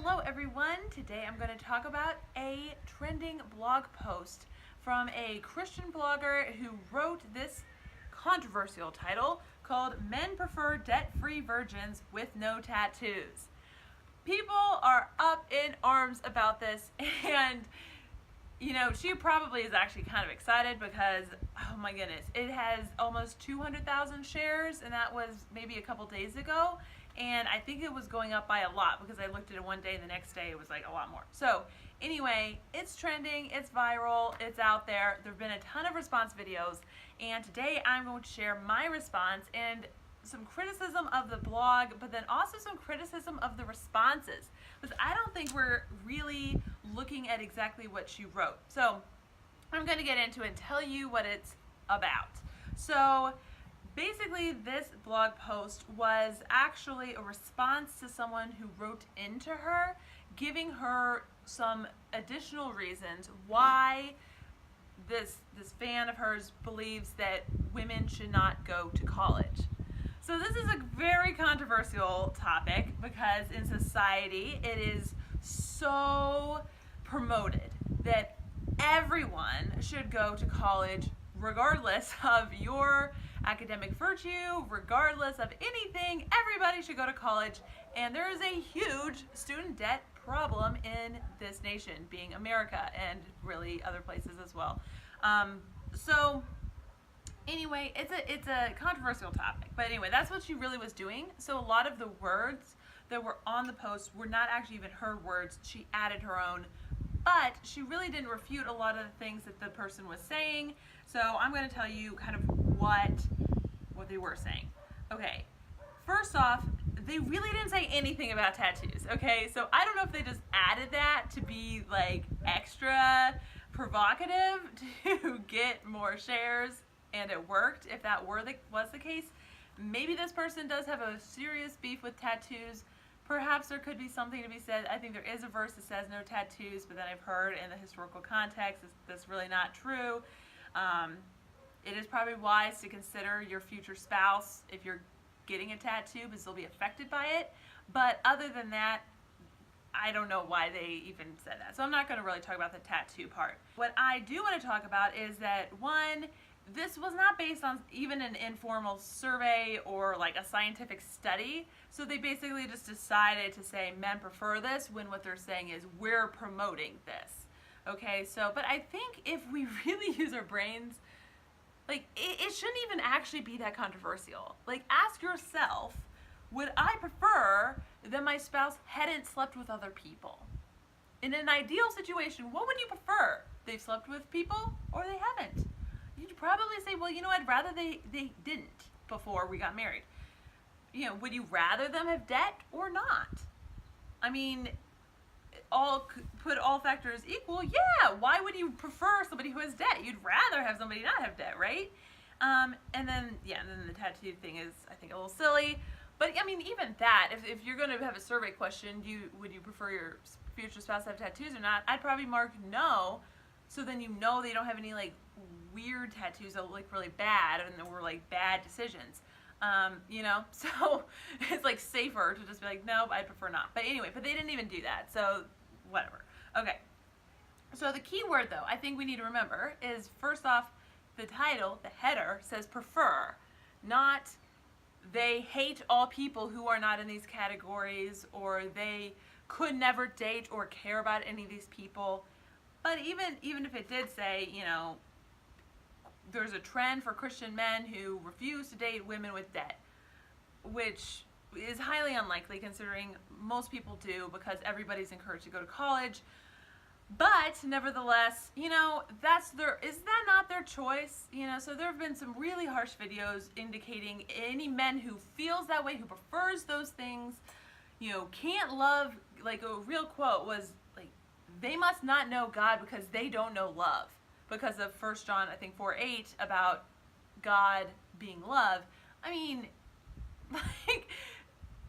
Hello everyone, today I'm going to talk about a trending blog post from a Christian blogger who wrote this controversial title called Men Prefer Debt-Free Virgins with No Tattoos. People are up in arms about this, and she probably is actually kind of excited because, oh my goodness, it has almost 200,000 shares, and that was maybe a couple days ago. And I think it was going up by a lot because I looked at it one day and the next day it was like a lot more. So anyway, it's trending, it's viral, it's out there. There have been a ton of response videos, and today I'm going to share my response and some criticism of the blog, but then also some criticism of the responses, because I don't think we're really looking at exactly what she wrote. So I'm going to get into it and tell you what it's about. So basically, this blog post was actually a response to someone who wrote into her, giving her some additional reasons why this fan of hers believes that women should not go to college. So this is a very controversial topic because in society it is so promoted that everyone should go to college regardless of your academic virtue, regardless of anything. Everybody should go to college, and there is a huge student debt problem in this nation, being America, and really other places as well. So anyway, it's a controversial topic, but anyway, that's what she really was doing. So a lot of the words that were on the post were not actually even her words. She added her own, but she really didn't refute a lot of the things that the person was saying. So I'm going to tell you kind of what they were saying. Okay, first off, they really didn't say anything about tattoos. Okay, so I don't know if they just added that to be like extra provocative to get more shares, and it worked. If that was the case, maybe this person does have a serious beef with tattoos. Perhaps there could be something to be said. I think there is a verse that says no tattoos, but then I've heard in the historical context that's really not true. It is probably wise to consider your future spouse if you're getting a tattoo, because they'll be affected by it. But other than that, I don't know why they even said that. So I'm not going to really talk about the tattoo part. What I do want to talk about is that, one, this was not based on even an informal survey or like a scientific study. So they basically just decided to say men prefer this, when what they're saying is we're promoting this. Okay, so, but I think if we really use our brains, like, it shouldn't even actually be that controversial. Like, ask yourself, would I prefer that my spouse hadn't slept with other people? In an ideal situation, what would you prefer? They've slept with people or they haven't? You'd probably say, well, I'd rather they didn't before we got married. Would you rather them have debt or not? I mean, put all factors equal, yeah, why would you prefer somebody who has debt? You'd rather have somebody not have debt, right? And then the tattoo thing is, I think, a little silly. But I mean, even that, if you're going to have a survey question, would you prefer your future spouse to have tattoos or not? I'd probably mark no, so then they don't have any like weird tattoos that look really bad and that were like bad decisions. So it's like safer to just be like, no, I'd prefer not. But anyway, they didn't even do that, so whatever. Okay, so the key word though I think we need to remember is, first off, the title, the header, says prefer, not they hate all people who are not in these categories, or they could never date or care about any of these people. But even if it did say, there's a trend for Christian men who refuse to date women with debt, which is highly unlikely considering most people do because everybody's encouraged to go to college. But nevertheless, is that not their choice? So there have been some really harsh videos indicating any men who feels that way, who prefers those things, can't love. Like, a real quote was like, they must not know God because they don't know love, because of 1 John, I think 4:8, about God being love. I mean, like,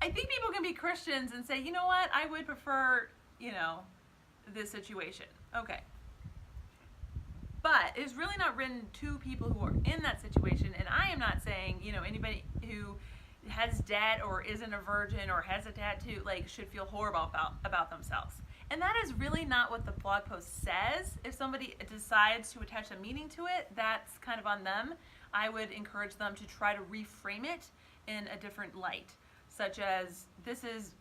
I think people can be Christians and say, you know what, I would prefer, this situation. Okay. But it's really not written to people who are in that situation, and I am not saying, anybody who has debt or isn't a virgin or has a tattoo, like, should feel horrible about themselves. And that is really not what the blog post says. If somebody decides to attach a meaning to it, that's kind of on them. I would encourage them to try to reframe it in a different light, such as this is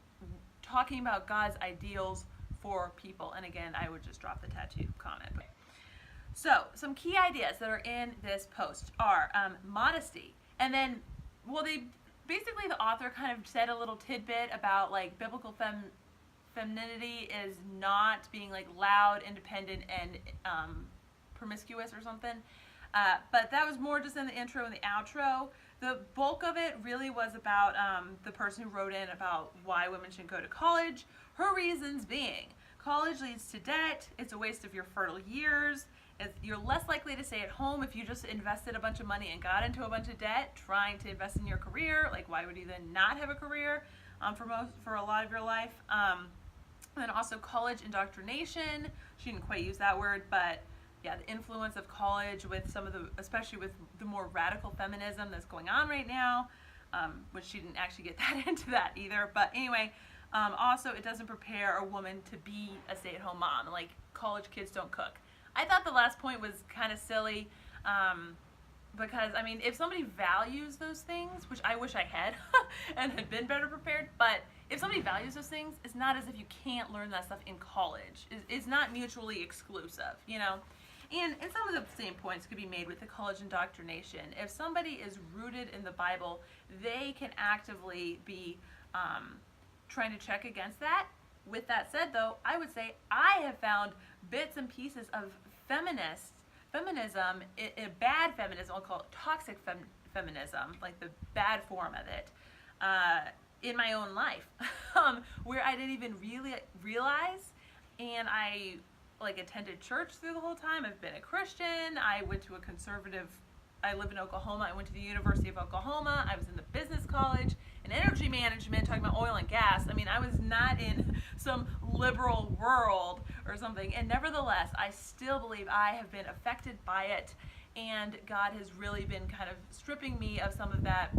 talking about God's ideals for people. And again, I would just drop the tattoo comment. So some key ideas that are in this post are modesty. And then, well, basically the author kind of said a little tidbit about like biblical femininity is not being like loud, independent, and promiscuous or something. But that was more just in the intro and the outro. The bulk of it really was about the person who wrote in about why women should go to college. Her reasons being, college leads to debt, it's a waste of your fertile years, you're less likely to stay at home if you just invested a bunch of money and got into a bunch of debt trying to invest in your career. Like, why would you then not have a career for a lot of your life? And also college indoctrination. She didn't quite use that word, but yeah, the influence of college with some of the, especially with the more radical feminism that's going on right now, which she didn't actually get that into that either. But anyway, also it doesn't prepare a woman to be a stay-at-home mom. Like, college kids don't cook. I thought the last point was kind of silly, because, I mean, if somebody values those things, which I wish I had and had been better prepared, but if somebody values those things, it's not as if you can't learn that stuff in college. It's not mutually exclusive, you know? And some of the same points could be made with the college indoctrination. If somebody is rooted in the Bible, they can actively be trying to check against that. With that said, though, I would say I have found bits and pieces of feminism, bad feminism, I'll call it toxic feminism, like the bad form of it, in my own life, where I didn't even really realize. And I attended church through the whole time. I've been a Christian. I went to a conservative, I live in Oklahoma. I went to the University of Oklahoma. I was in the business college and energy management, talking about oil and gas. I mean, I was not in some liberal world or something. And nevertheless, I still believe I have been affected by it. And God has really been kind of stripping me of some of that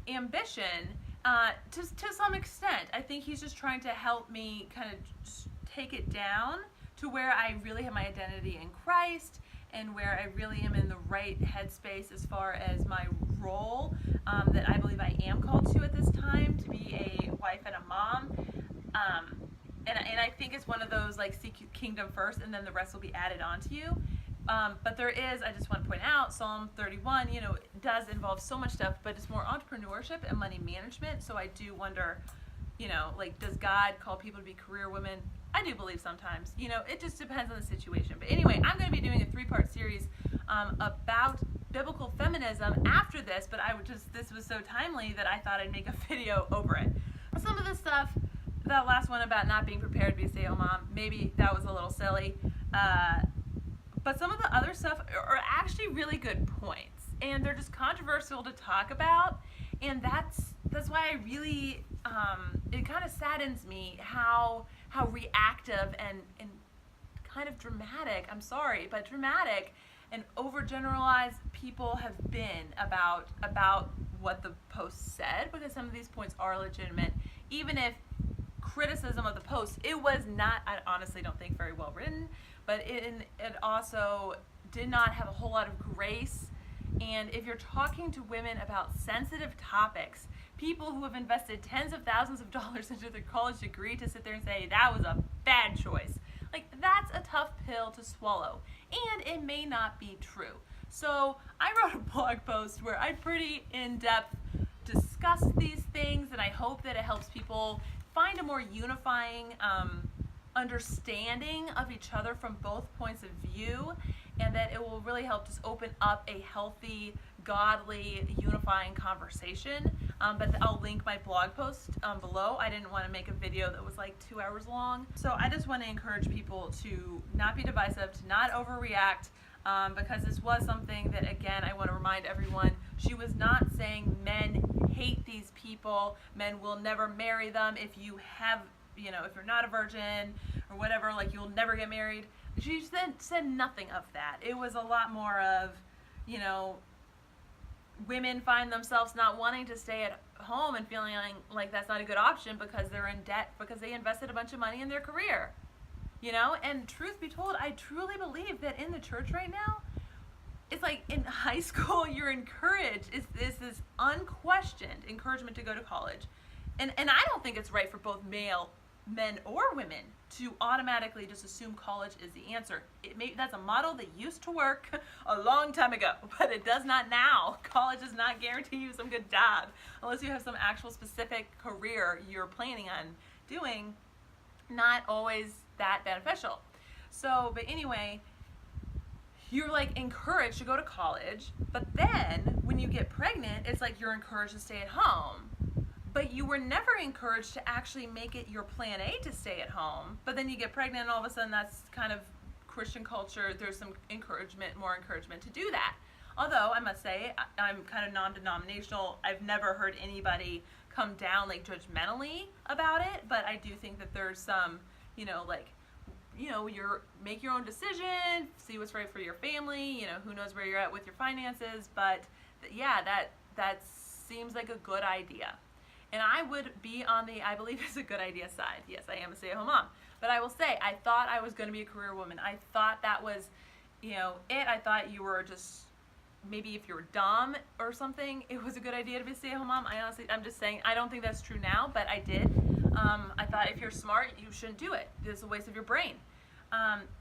ambition to some extent. I think He's just trying to help me kind of just take it down to where I really have my identity in Christ, and where I really am in the right headspace as far as my role that I believe I am called to at this time, to be a wife and a mom. And I think it's one of those, like, seek kingdom first and then the rest will be added on to you. But there is, I just want to point out, Psalm 31, does involve so much stuff, but it's more entrepreneurship and money management. So I do wonder, like, does God call people to be career women? I do believe sometimes. It just depends on the situation. But anyway, I'm going to be doing a 3-part series about biblical feminism after this, but this was so timely that I thought I'd make a video over it. Some of the stuff, that last one about not being prepared to be a stay-at-home mom, maybe that was a little silly. But some of the other stuff are actually really good points, and they're just controversial to talk about, and that's why I really, it kind of saddens me how reactive and kind of dramatic, I'm sorry, but dramatic and overgeneralized people have been about what the post said, because some of these points are legitimate, even if criticism of the post, it was not, I honestly don't think, very well written, but it also did not have a whole lot of grace. And if you're talking to women about sensitive topics, people who have invested tens of thousands of dollars into their college degree, to sit there and say that was a bad choice, like, that's a tough pill to swallow, and it may not be true. So I wrote a blog post where I pretty in-depth discussed these things, and I hope that it helps people find a more unifying understanding of each other from both points of view, and that it will really help just open up a healthy, godly, unifying conversation. But I'll link my blog post below. I didn't want to make a video that was like 2 hours long. So I just want to encourage people to not be divisive, to not overreact, because this was something that, again, I want to remind everyone, she was not saying men hate these people, men will never marry them if you have, if you're not a virgin or whatever, like, you'll never get married. She said nothing of that. It was a lot more of, women find themselves not wanting to stay at home and feeling like that's not a good option because they're in debt because they invested a bunch of money in their career. And truth be told, I truly believe that in the church right now, it's like in high school, you're encouraged. It's this unquestioned encouragement to go to college. And I don't think it's right for both men or women to automatically just assume college is the answer. That's a model that used to work a long time ago, but it does not now. College does not guarantee you some good job unless you have some actual specific career you're planning on doing. Not always that beneficial. So, but anyway, you're like encouraged to go to college, but then when you get pregnant, it's like you're encouraged to stay at home. But you were never encouraged to actually make it your plan A to stay at home. But then you get pregnant and all of a sudden that's kind of Christian culture. There's some more encouragement to do that. Although I must say, I'm kind of non-denominational. I've never heard anybody come down like judgmentally about it. But I do think that there's some, make your own decision, see what's right for your family, who knows where you're at with your finances. But yeah, that seems like a good idea. And I would be on I believe it's a good idea side. Yes, I am a stay-at-home mom. But I will say, I thought I was going to be a career woman. I thought that was, I thought you were just, maybe if you were dumb or something, it was a good idea to be a stay-at-home mom. I'm just saying, I don't think that's true now, but I did. I thought if you're smart, you shouldn't do it. It's a waste of your brain.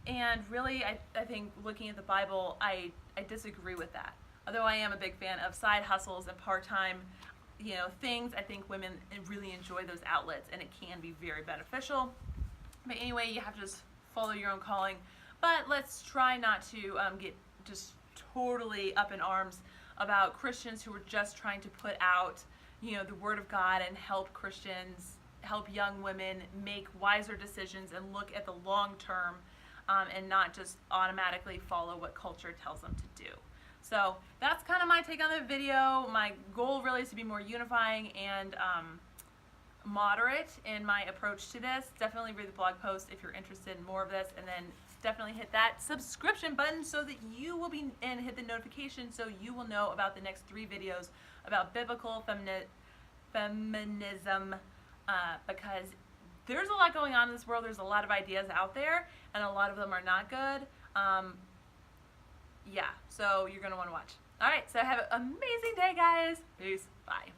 And really, I think looking at the Bible, I disagree with that. Although I am a big fan of side hustles and part-time things. I think women really enjoy those outlets, and it can be very beneficial. But anyway, you have to just follow your own calling. But let's try not to get just totally up in arms about Christians who are just trying to put out, the Word of God and help young women make wiser decisions and look at the long term, and not just automatically follow what culture tells them to do. So that's kind of my take on the video. My goal really is to be more unifying and moderate in my approach to this. Definitely read the blog post if you're interested in more of this, and then definitely hit that subscription button so that you will be, and hit the notification so you will know about the next 3 videos about biblical feminism, because there's a lot going on in this world. There's a lot of ideas out there, and a lot of them are not good. Yeah, so you're going to want to watch. All right, so have an amazing day, guys. Peace. Bye.